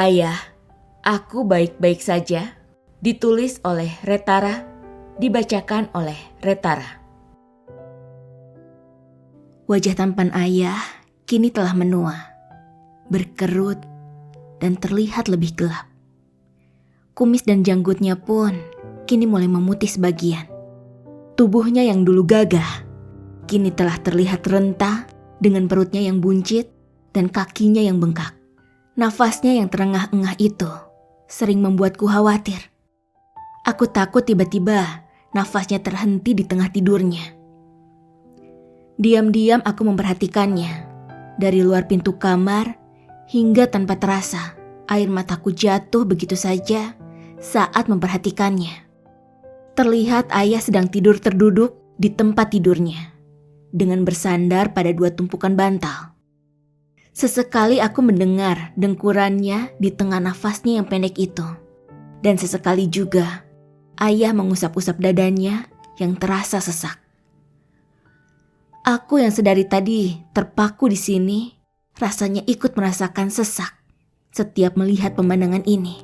Ayah, aku baik-baik saja. Ditulis oleh Retara, dibacakan oleh Retara. Wajah tampan ayah kini telah menua, berkerut dan terlihat lebih gelap. Kumis dan janggutnya pun kini mulai memutih sebagian. Tubuhnya yang dulu gagah, kini telah terlihat renta dengan perutnya yang buncit dan kakinya yang bengkak. Nafasnya yang terengah-engah itu sering membuatku khawatir. Aku takut tiba-tiba nafasnya terhenti di tengah tidurnya. Diam-diam aku memperhatikannya. Dari luar pintu kamar hingga tanpa terasa air mataku jatuh begitu saja saat memperhatikannya. Terlihat ayah sedang tidur terduduk di tempat tidurnya dengan bersandar pada dua tumpukan bantal. Sesekali aku mendengar dengkurannya di tengah nafasnya yang pendek itu. Dan sesekali juga ayah mengusap-usap dadanya yang terasa sesak. Aku yang sedari tadi terpaku di sini rasanya ikut merasakan sesak setiap melihat pemandangan ini.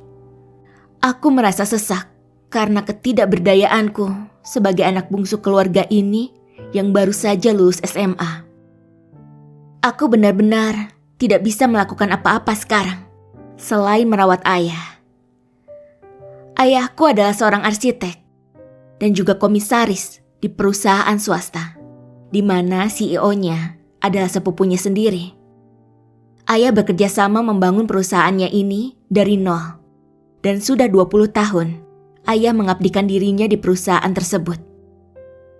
Aku merasa sesak karena ketidakberdayaanku sebagai anak bungsu keluarga ini yang baru saja lulus SMA. Aku benar-benar tidak bisa melakukan apa-apa sekarang selain merawat ayah. Ayahku adalah seorang arsitek dan juga komisaris di perusahaan swasta, di mana CEO-nya adalah sepupunya sendiri. Ayah bekerja sama membangun perusahaannya ini dari nol. Dan sudah 20 tahun, ayah mengabdikan dirinya di perusahaan tersebut.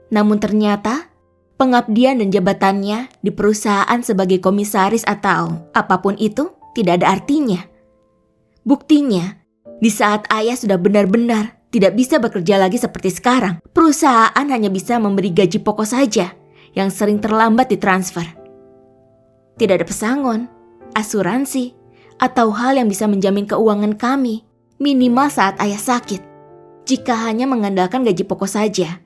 Namun ternyata, pengabdian dan jabatannya di perusahaan sebagai komisaris atau apapun itu tidak ada artinya. Buktinya, di saat ayah sudah benar-benar tidak bisa bekerja lagi seperti sekarang, perusahaan hanya bisa memberi gaji pokok saja yang sering terlambat ditransfer. Tidak ada pesangon, asuransi, atau hal yang bisa menjamin keuangan kami, minimal saat ayah sakit. Jika hanya mengandalkan gaji pokok saja,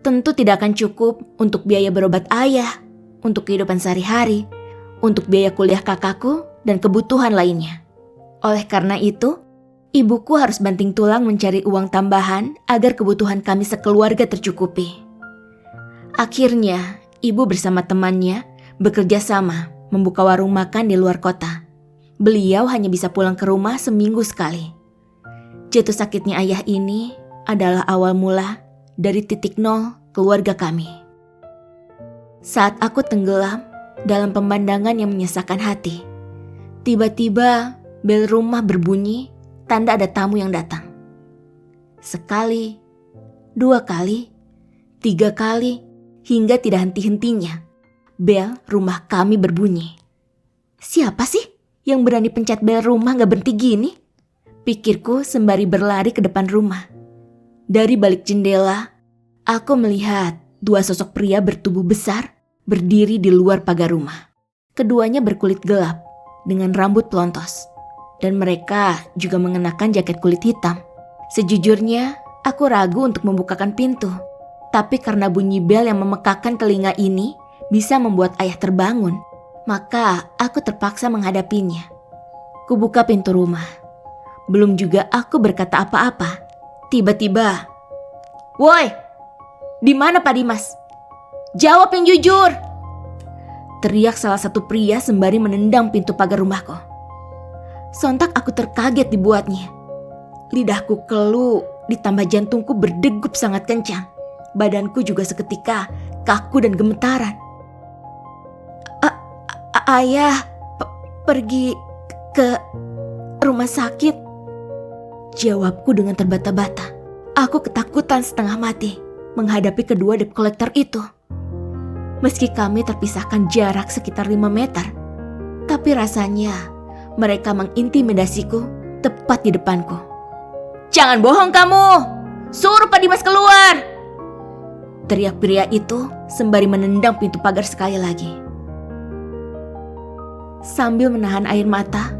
tentu tidak akan cukup untuk biaya berobat ayah, untuk kehidupan sehari-hari, untuk biaya kuliah kakakku, dan kebutuhan lainnya. Oleh karena itu, ibuku harus banting tulang mencari uang tambahan agar kebutuhan kami sekeluarga tercukupi. Akhirnya, ibu bersama temannya bekerja sama membuka warung makan di luar kota. Beliau hanya bisa pulang ke rumah seminggu sekali. Jatuh sakitnya ayah ini adalah awal mula dari titik nol keluarga kami. Saat aku tenggelam dalam pemandangan yang menyesakan hati, tiba-tiba bel rumah berbunyi, tanda ada tamu yang datang. Sekali, 2 kali, 3 kali, hingga tidak henti-hentinya, bel rumah kami berbunyi. Siapa sih yang berani pencet bel rumah gak berhenti gini? Pikirku sembari berlari ke depan rumah. Dari balik jendela, aku melihat 2 sosok pria bertubuh besar berdiri di luar pagar rumah. Keduanya berkulit gelap dengan rambut pelontos. Dan mereka juga mengenakan jaket kulit hitam. Sejujurnya, aku ragu untuk membukakan pintu. Tapi karena bunyi bel yang memekakkan telinga ini bisa membuat ayah terbangun, maka aku terpaksa menghadapinya. Kubuka pintu rumah. Belum juga aku berkata apa-apa. Tiba-tiba, "Woi, di mana Pak Dimas? Jawab yang jujur!" teriak salah satu pria sembari menendang pintu pagar rumahku. Sontak aku terkaget dibuatnya. Lidahku kelu, ditambah jantungku berdegup sangat kencang. Badanku juga seketika kaku dan gemetaran. Ayah pergi ke rumah sakit, jawabku dengan terbata-bata. Aku ketakutan setengah mati menghadapi kedua debt collector itu. Meski kami terpisahkan jarak sekitar 5 meter, tapi rasanya mereka mengintimidasiku tepat di depanku. "Jangan bohong kamu! Suruh Pak Dimas keluar!" teriak pria itu sembari menendang pintu pagar sekali lagi. Sambil menahan air mata,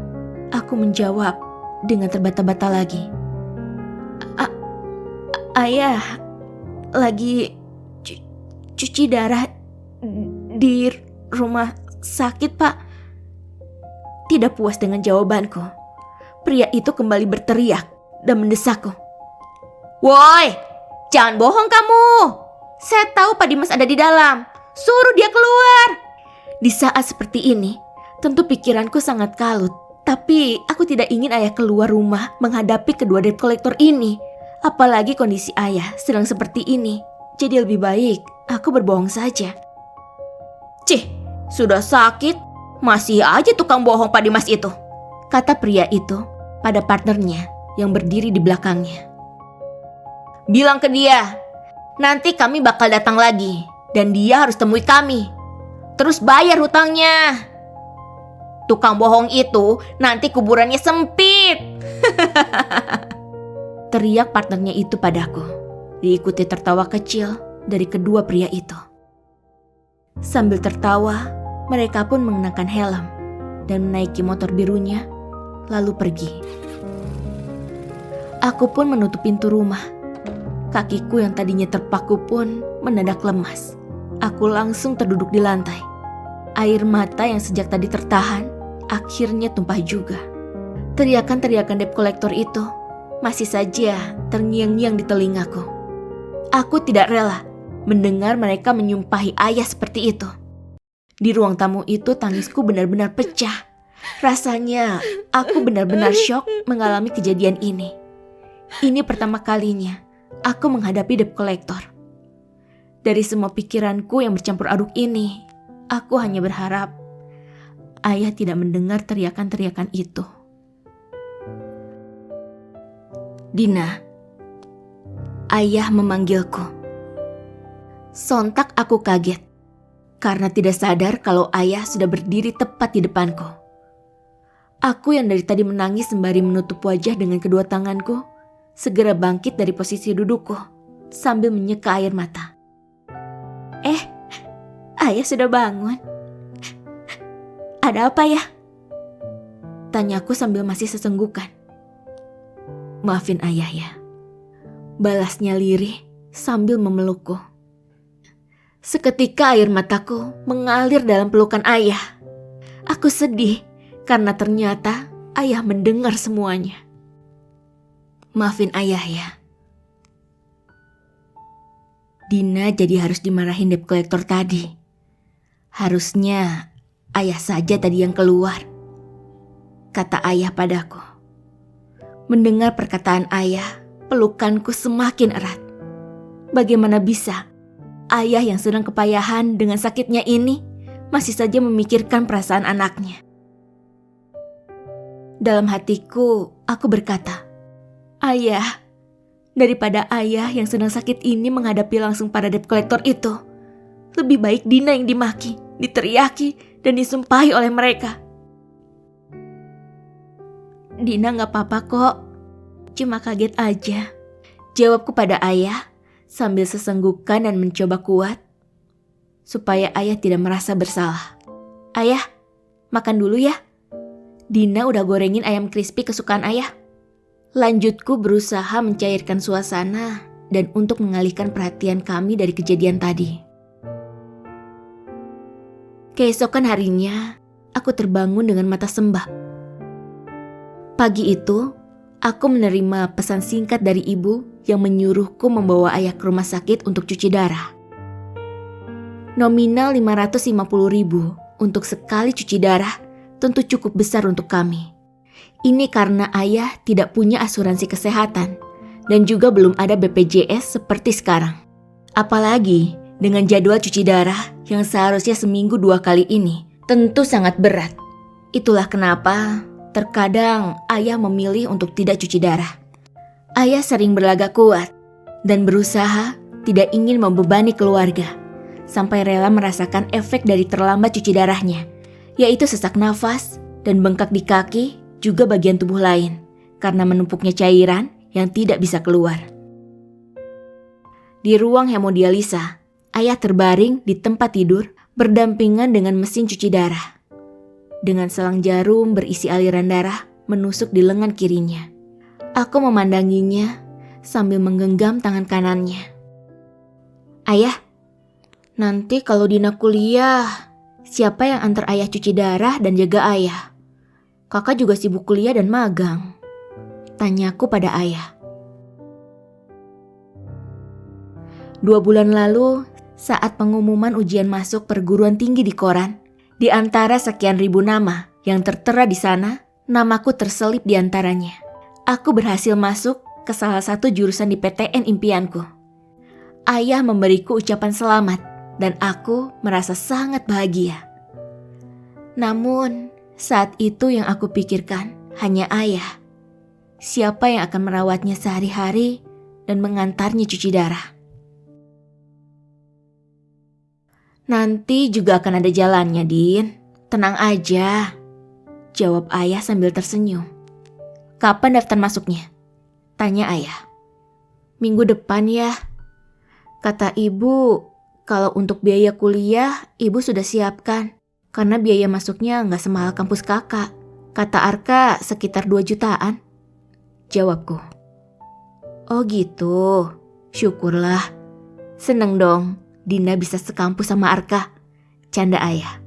aku menjawab dengan terbata-bata lagi. Ayah lagi cuci darah di rumah sakit, Pak." Tidak puas dengan jawabanku, pria itu kembali berteriak dan mendesakku. "Woi, jangan bohong kamu. Saya tahu Pak Dimas ada di dalam. Suruh dia keluar." Di saat seperti ini, tentu pikiranku sangat kalut. Tapi aku tidak ingin ayah keluar rumah menghadapi kedua debt collector ini. Apalagi kondisi ayah sedang seperti ini. Jadi lebih baik aku berbohong saja. "Cih, sudah sakit, masih aja tukang bohong Pak Dimas itu," kata pria itu pada partnernya yang berdiri di belakangnya. "Bilang ke dia, nanti kami bakal datang lagi dan dia harus temui kami. Terus bayar hutangnya. Tukang bohong itu nanti kuburannya sempit." Teriak partnernya itu padaku, diikuti tertawa kecil dari kedua pria itu. Sambil tertawa, mereka pun mengenakan helm dan menaiki motor birunya, lalu pergi. Aku pun menutup pintu rumah. Kakiku yang tadinya terpaku pun mendadak lemas. Aku langsung terduduk di lantai. Air mata yang sejak tadi tertahan akhirnya tumpah juga. Teriakan-teriakan debt collector itu masih saja terngiang-ngiang di telingaku. Aku tidak rela mendengar mereka menyumpahi ayah seperti itu. Di ruang tamu itu tangisku benar-benar pecah. Rasanya aku benar-benar syok mengalami kejadian ini. Ini pertama kalinya aku menghadapi debt collector. Dari semua pikiranku yang bercampur aduk ini, aku hanya berharap ayah tidak mendengar teriakan-teriakan itu. "Dina," ayah memanggilku. Sontak aku kaget karena tidak sadar kalau ayah sudah berdiri tepat di depanku. Aku yang dari tadi menangis sembari menutup wajah dengan kedua tanganku, segera bangkit dari posisi dudukku sambil menyeka air mata. Ayah sudah bangun. Ada apa ya?" tanyaku sambil masih sesenggukan. "Maafin ayah ya," balasnya lirih sambil memelukku. Seketika air mataku mengalir dalam pelukan ayah. Aku sedih karena ternyata ayah mendengar semuanya. "Maafin ayah ya." Dina jadi harus dimarahin debt collector tadi. Harusnya ayah saja tadi yang keluar, kata ayah padaku. Mendengar perkataan ayah, pelukanku semakin erat. Bagaimana bisa ayah yang sedang kepayahan dengan sakitnya ini masih saja memikirkan perasaan anaknya? Dalam hatiku, aku berkata, "Ayah, daripada ayah yang sedang sakit ini menghadapi langsung para debt collector itu, lebih baik Dina yang dimaki, diteriaki, dan disumpahi oleh mereka." "Dina gak apa-apa kok, cuma kaget aja," jawabku pada ayah sambil sesenggukan dan mencoba kuat supaya ayah tidak merasa bersalah. "Ayah, makan dulu ya. Dina udah gorengin ayam crispy kesukaan ayah." Lanjutku berusaha mencairkan suasana dan untuk mengalihkan perhatian kami dari kejadian tadi. Keesokan harinya, aku terbangun dengan mata sembab. Pagi itu, aku menerima pesan singkat dari ibu yang menyuruhku membawa ayah ke rumah sakit untuk cuci darah. Nominal 550.000 untuk sekali cuci darah tentu cukup besar untuk kami. Ini karena ayah tidak punya asuransi kesehatan dan juga belum ada BPJS seperti sekarang. Apalagi dengan jadwal cuci darah yang seharusnya seminggu 2 kali ini tentu sangat berat. Itulah kenapa terkadang ayah memilih untuk tidak cuci darah. Ayah sering berlagak kuat dan berusaha tidak ingin membebani keluarga, sampai rela merasakan efek dari terlambat cuci darahnya, yaitu sesak nafas dan bengkak di kaki, juga bagian tubuh lain, karena menumpuknya cairan yang tidak bisa keluar. Di ruang hemodialisa, ayah terbaring di tempat tidur berdampingan dengan mesin cuci darah. Dengan selang jarum berisi aliran darah menusuk di lengan kirinya. Aku memandanginya sambil menggenggam tangan kanannya. "Ayah, nanti kalau Dina kuliah, siapa yang antar ayah cuci darah dan jaga ayah? Kakak juga sibuk kuliah dan magang. Tanyaku pada ayah. 2 bulan lalu, saat pengumuman ujian masuk perguruan tinggi di koran, di antara sekian ribu nama yang tertera di sana, namaku terselip di antaranya. Aku berhasil masuk ke salah satu jurusan di PTN impianku. Ayah memberiku ucapan selamat dan aku merasa sangat bahagia. Namun, saat itu yang aku pikirkan hanya ayah. Siapa yang akan merawatnya sehari-hari dan mengantarnya cuci darah? Nanti juga akan ada jalannya, Din. Tenang aja, jawab ayah sambil tersenyum. Kapan daftar masuknya? Tanya ayah. Minggu depan ya. Kata ibu, kalau untuk biaya kuliah, ibu sudah siapkan. Karena biaya masuknya nggak semahal kampus kakak. Kata Arka sekitar 2 jutaan. Jawabku. Oh gitu, syukurlah. Seneng dong, Dina bisa sekampus sama Arka. Canda ayah.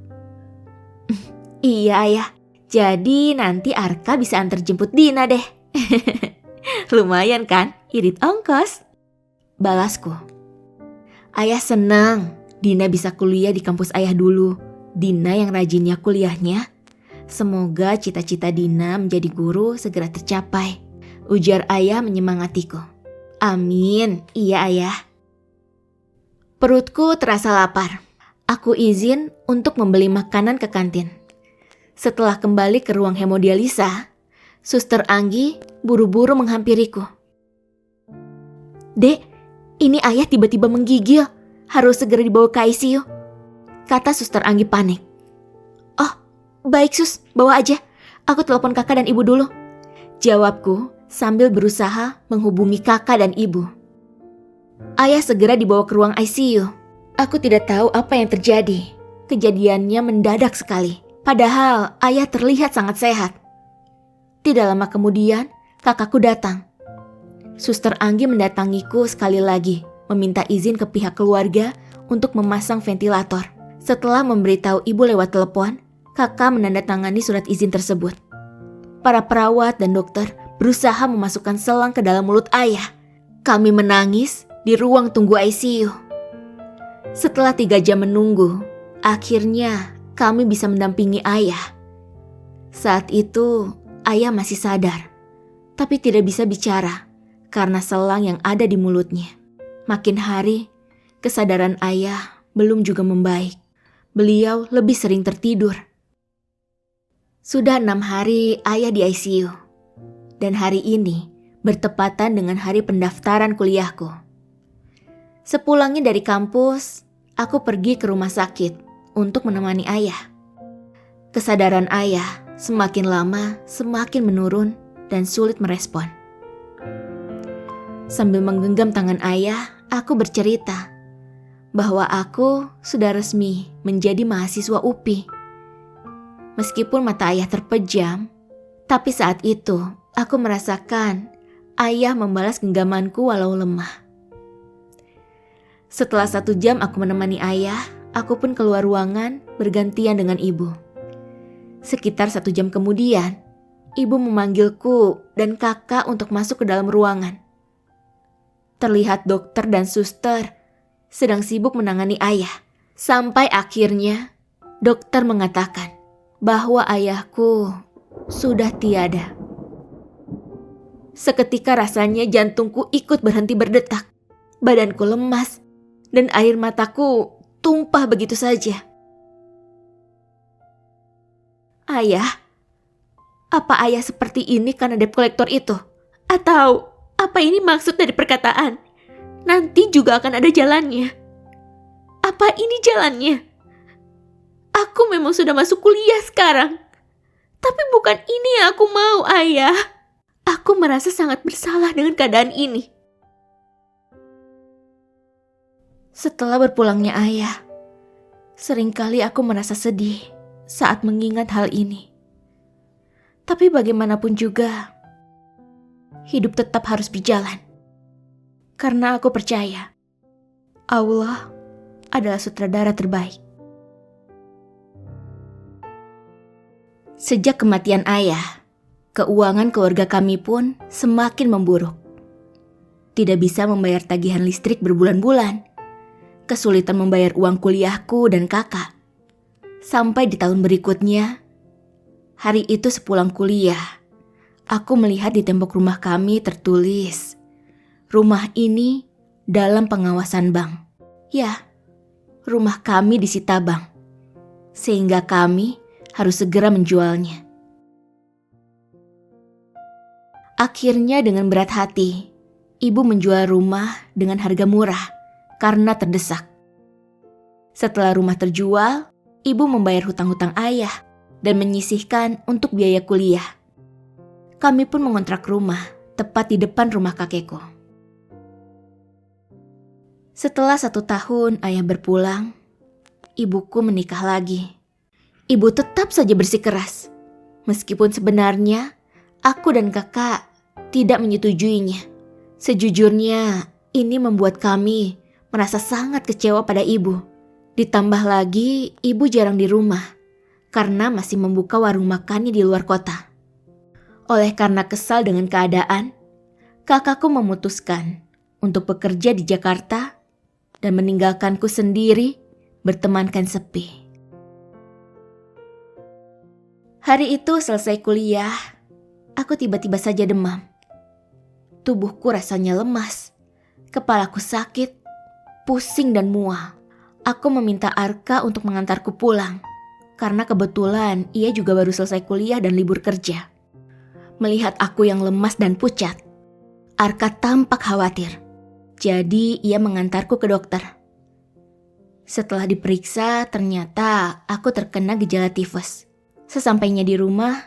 Iya ayah, jadi nanti Arka bisa antar jemput Dina deh. Lumayan kan, irit ongkos. Balasku. Ayah senang Dina bisa kuliah di kampus ayah dulu. Dina yang rajinnya kuliahnya. Semoga cita-cita Dina menjadi guru segera tercapai. Ujar ayah menyemangatiku. Amin, iya ayah. Perutku terasa lapar. Aku izin untuk membeli makanan ke kantin. Setelah kembali ke ruang hemodialisa, Suster Anggi buru-buru menghampiriku. Dek, ini ayah tiba-tiba menggigil. Harus segera dibawa ke ICU. Kata Suster Anggi panik. Oh, baik sus, bawa aja. Aku telepon kakak dan ibu dulu. Jawabku sambil berusaha menghubungi kakak dan ibu. Ayah segera dibawa ke ruang ICU. Aku tidak tahu apa yang terjadi. Kejadiannya mendadak sekali. Padahal ayah terlihat sangat sehat. Tidak lama kemudian, kakakku datang. Suster Anggi mendatangiku sekali lagi, meminta izin ke pihak keluarga untuk memasang ventilator. Setelah memberitahu ibu lewat telepon, kakak menandatangani surat izin tersebut. Para perawat dan dokter berusaha memasukkan selang ke dalam mulut ayah. Kami menangis di ruang tunggu ICU. Setelah 3 jam menunggu, akhirnya kami bisa mendampingi ayah. Saat itu, ayah masih sadar, tapi tidak bisa bicara karena selang yang ada di mulutnya. Makin hari, kesadaran ayah belum juga membaik. Beliau lebih sering tertidur. Sudah 6 hari ayah di ICU. Dan hari ini bertepatan dengan hari pendaftaran kuliahku. Sepulangnya dari kampus, aku pergi ke rumah sakit untuk menemani ayah. Kesadaran ayah semakin lama semakin menurun dan sulit merespon. Sambil menggenggam tangan ayah, aku bercerita bahwa aku sudah resmi menjadi mahasiswa UPI. Meskipun mata ayah terpejam, tapi saat itu aku merasakan ayah membalas genggamanku walau lemah. Setelah 1 jam aku menemani ayah, aku pun keluar ruangan bergantian dengan ibu. Sekitar 1 jam kemudian, ibu memanggilku dan kakak untuk masuk ke dalam ruangan. Terlihat dokter dan suster sedang sibuk menangani ayah. Sampai akhirnya dokter mengatakan bahwa ayahku sudah tiada. Seketika rasanya jantungku ikut berhenti berdetak. Badanku lemas dan air mataku tumpah begitu saja. Ayah, apa ayah seperti ini karena debt collector itu? Atau apa ini maksud dari perkataan? Nanti juga akan ada jalannya. Apa ini jalannya? Aku memang sudah masuk kuliah sekarang. Tapi bukan ini yang aku mau, ayah. Aku merasa sangat bersalah dengan keadaan ini. Setelah berpulangnya ayah, seringkali aku merasa sedih saat mengingat hal ini. Tapi bagaimanapun juga, hidup tetap harus berjalan. Karena aku percaya, Allah adalah sutradara terbaik. Sejak kematian ayah, keuangan keluarga kami pun semakin memburuk. Tidak bisa membayar tagihan listrik berbulan-bulan. Kesulitan membayar uang kuliahku dan kakak. Sampai di tahun berikutnya, hari itu sepulang kuliah, aku melihat di tembok rumah kami tertulis, "Rumah ini dalam pengawasan bank." Ya, rumah kami disita bank. Sehingga kami harus segera menjualnya. Akhirnya dengan berat hati, ibu menjual rumah dengan harga murah karena terdesak. Setelah rumah terjual, ibu membayar hutang-hutang ayah dan menyisihkan untuk biaya kuliah. Kami pun mengontrak rumah tepat di depan rumah kakekku. Setelah 1 tahun ayah berpulang, ibuku menikah lagi. Ibu tetap saja bersikeras, meskipun sebenarnya aku dan kakak tidak menyetujuinya. Sejujurnya, ini membuat kami merasa sangat kecewa pada ibu. Ditambah lagi, ibu jarang di rumah karena masih membuka warung makannya di luar kota. Oleh karena kesal dengan keadaan, kakakku memutuskan untuk bekerja di Jakarta dan meninggalkanku sendiri bertemankan sepi. Hari itu selesai kuliah, aku tiba-tiba saja demam. Tubuhku rasanya lemas, kepalaku sakit, pusing dan mual. Aku meminta Arka untuk mengantarku pulang, karena kebetulan ia juga baru selesai kuliah dan libur kerja. Melihat aku yang lemas dan pucat, Arka tampak khawatir. Jadi ia mengantarku ke dokter. Setelah diperiksa, ternyata aku terkena gejala tifus. Sesampainya di rumah,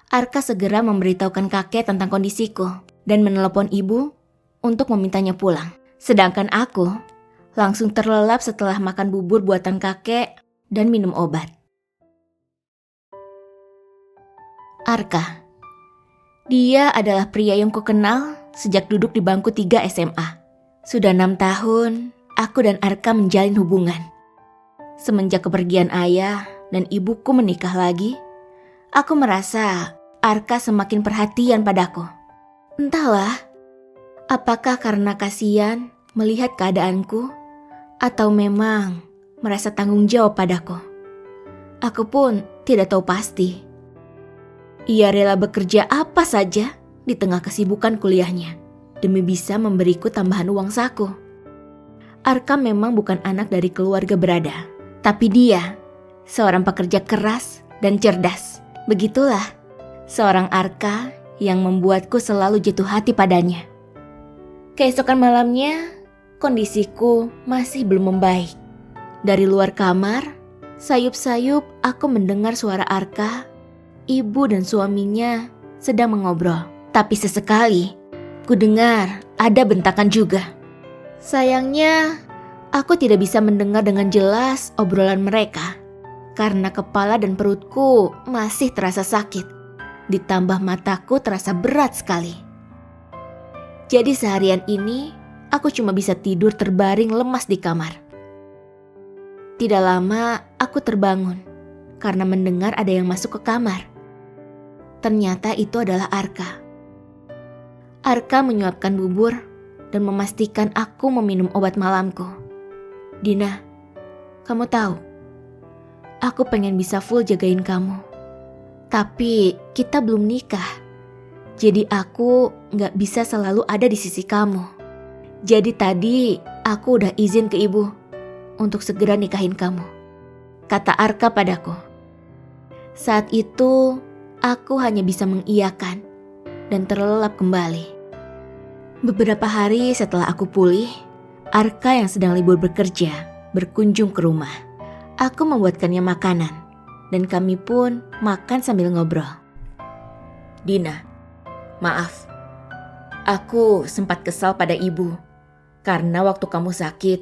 Arka segera memberitahukan kakek tentang kondisiku dan menelepon ibu untuk memintanya pulang. Sedangkan aku langsung terlelap setelah makan bubur buatan kakek dan minum obat. Arka. Dia adalah pria yang kukenal sejak duduk di bangku 3 SMA. Sudah 6 tahun, aku dan Arka menjalin hubungan. Semenjak kepergian ayah dan ibuku menikah lagi, aku merasa Arka semakin perhatian padaku. Entahlah, apakah karena kasihan melihat keadaanku, atau memang merasa tanggung jawab padaku. Aku pun tidak tahu pasti. Ia rela bekerja apa saja di tengah kesibukan kuliahnya, demi bisa memberiku tambahan uang saku. Arka memang bukan anak dari keluarga berada, tapi dia seorang pekerja keras dan cerdas. Begitulah seorang Arka yang membuatku selalu jatuh hati padanya. Keesokan malamnya, kondisiku masih belum membaik. Dari luar kamar, sayup-sayup aku mendengar suara Arka, ibu dan suaminya sedang mengobrol. Tapi sesekali, ku dengar ada bentakan juga. Sayangnya, aku tidak bisa mendengar dengan jelas obrolan mereka karena kepala dan perutku masih terasa sakit. Ditambah mataku terasa berat sekali. Jadi seharian ini aku cuma bisa tidur terbaring lemas di kamar. Tidak lama aku terbangun karena mendengar ada yang masuk ke kamar. Ternyata itu adalah Arka. Arka menyuapkan bubur dan memastikan aku meminum obat malamku. Dina, kamu tahu, aku pengen bisa full jagain kamu. Tapi kita belum nikah, jadi aku gak bisa selalu ada di sisi kamu. Jadi tadi aku udah izin ke ibu untuk segera nikahin kamu, kata Arka padaku. Saat itu aku hanya bisa mengiyakan dan terlelap kembali. Beberapa hari setelah aku pulih, Arka yang sedang libur bekerja berkunjung ke rumah. Aku membuatkannya makanan dan kami pun makan sambil ngobrol. Dina, maaf, aku sempat kesal pada ibu karena waktu kamu sakit,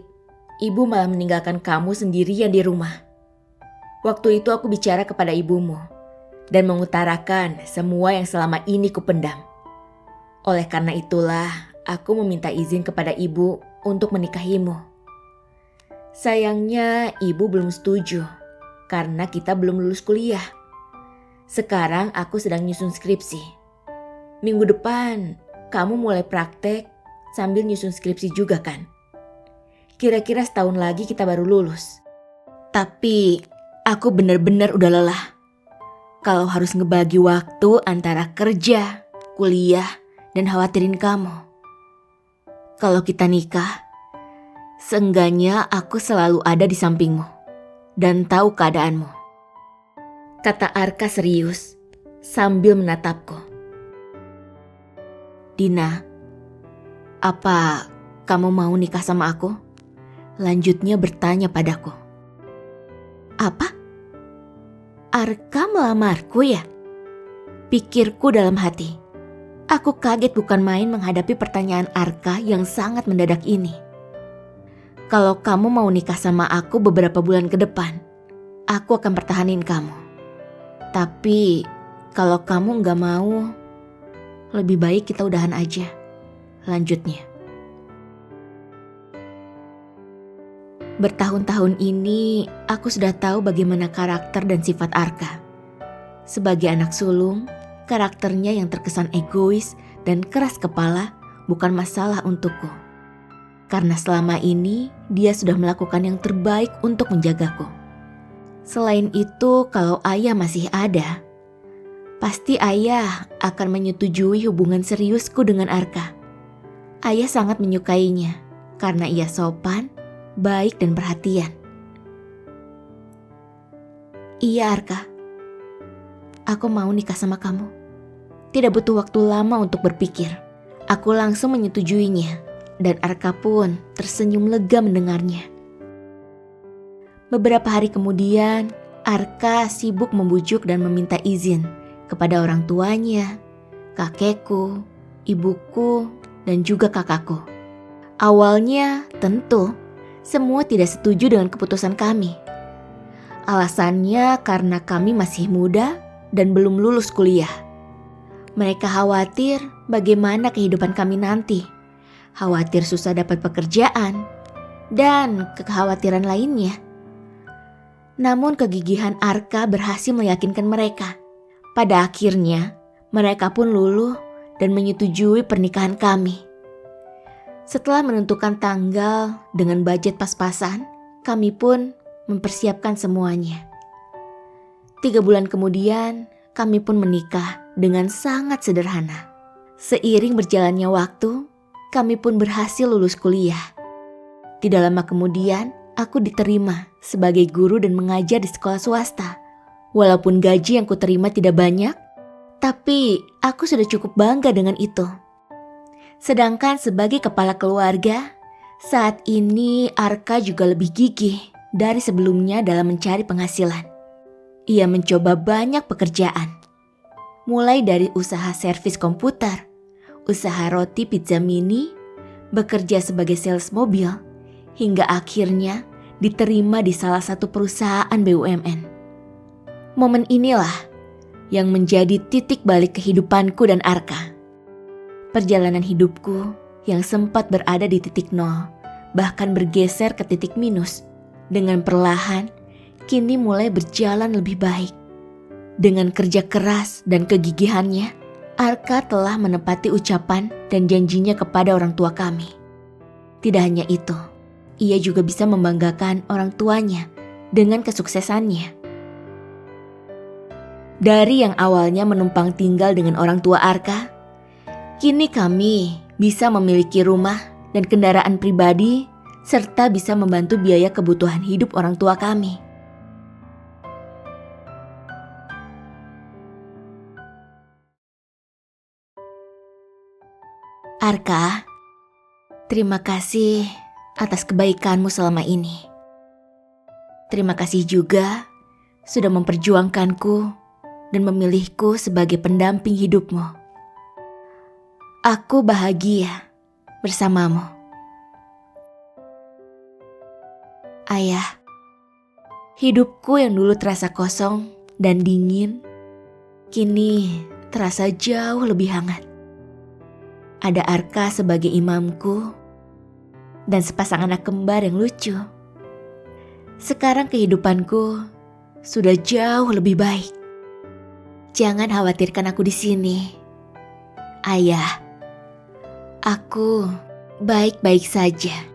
ibu malah meninggalkan kamu sendirian di rumah. Waktu itu aku bicara kepada ibumu dan mengutarakan semua yang selama ini kupendam. Oleh karena itulah, aku meminta izin kepada ibu untuk menikahimu. Sayangnya ibu belum setuju karena kita belum lulus kuliah. Sekarang aku sedang nyusun skripsi. Minggu depan kamu mulai praktek sambil nyusun skripsi juga kan? Kira-kira setahun lagi kita baru lulus. Tapi aku benar-benar udah lelah. Kalau harus ngebagi waktu antara kerja, kuliah, dan khawatirin kamu. Kalau kita nikah, seenggaknya aku selalu ada di sampingmu dan tahu keadaanmu. Kata Arka serius sambil menatapku. Dina, apa kamu mau nikah sama aku? Lanjutnya bertanya padaku. Apa? Arka melamarku ya? Pikirku dalam hati. Aku kaget bukan main menghadapi pertanyaan Arka yang sangat mendadak ini. Kalau kamu mau nikah sama aku beberapa bulan ke depan, aku akan pertahanin kamu. Tapi kalau kamu gak mau, lebih baik kita udahan aja. Lanjutnya. Bertahun-tahun ini, aku sudah tahu bagaimana karakter dan sifat Arka. Sebagai anak sulung, karakternya yang terkesan egois dan keras kepala bukan masalah untukku. Karena selama ini, dia sudah melakukan yang terbaik untuk menjagaku. Selain itu, kalau ayah masih ada, pasti ayah akan menyetujui hubungan seriusku dengan Arka. Ayah sangat menyukainya karena ia sopan, baik dan perhatian. Iya Arka, aku mau nikah sama kamu. Tidak butuh waktu lama untuk berpikir. Aku langsung menyetujuinya dan Arka pun tersenyum lega mendengarnya. Beberapa hari kemudian, Arka sibuk membujuk dan meminta izin kepada orang tuanya, kakekku, ibuku, dan juga kakakku. Awalnya tentu semua tidak setuju dengan keputusan kami. Alasannya karena kami masih muda dan belum lulus kuliah. Mereka khawatir bagaimana kehidupan kami nanti. Khawatir susah dapat pekerjaan dan kekhawatiran lainnya. Namun kegigihan Arka berhasil meyakinkan mereka. Pada akhirnya mereka pun luluh dan menyetujui pernikahan kami. Setelah menentukan tanggal dengan budget pas-pasan, kami pun mempersiapkan semuanya. 3 bulan kemudian, kami pun menikah dengan sangat sederhana. Seiring berjalannya waktu, kami pun berhasil lulus kuliah. Tidak lama kemudian, aku diterima sebagai guru dan mengajar di sekolah swasta. Walaupun gaji yang kuterima tidak banyak, tapi aku sudah cukup bangga dengan itu. Sedangkan sebagai kepala keluarga, saat ini Arka juga lebih gigih dari sebelumnya dalam mencari penghasilan. Ia mencoba banyak pekerjaan. Mulai dari usaha servis komputer, usaha roti pizza mini, bekerja sebagai sales mobil, hingga akhirnya diterima di salah satu perusahaan BUMN. Momen inilah yang menjadi titik balik kehidupanku dan Arka. Perjalanan hidupku yang sempat berada di titik nol, bahkan bergeser ke titik minus, dengan perlahan kini mulai berjalan lebih baik. Dengan kerja keras dan kegigihannya, Arka telah menepati ucapan dan janjinya kepada orang tua kami. Tidak hanya itu, ia juga bisa membanggakan orang tuanya dengan kesuksesannya. Dari yang awalnya menumpang tinggal dengan orang tua Arka, kini kami bisa memiliki rumah dan kendaraan pribadi serta bisa membantu biaya kebutuhan hidup orang tua kami. Arka, terima kasih atas kebaikanmu selama ini. Terima kasih juga sudah memperjuangkanku dan memilihku sebagai pendamping hidupmu. Aku bahagia bersamamu. Ayah, hidupku yang dulu terasa kosong dan dingin, kini terasa jauh lebih hangat. Ada Arka sebagai imamku dan sepasang anak kembar yang lucu. Sekarang kehidupanku sudah jauh lebih baik. Jangan khawatirkan aku di sini. Ayah, aku baik-baik saja.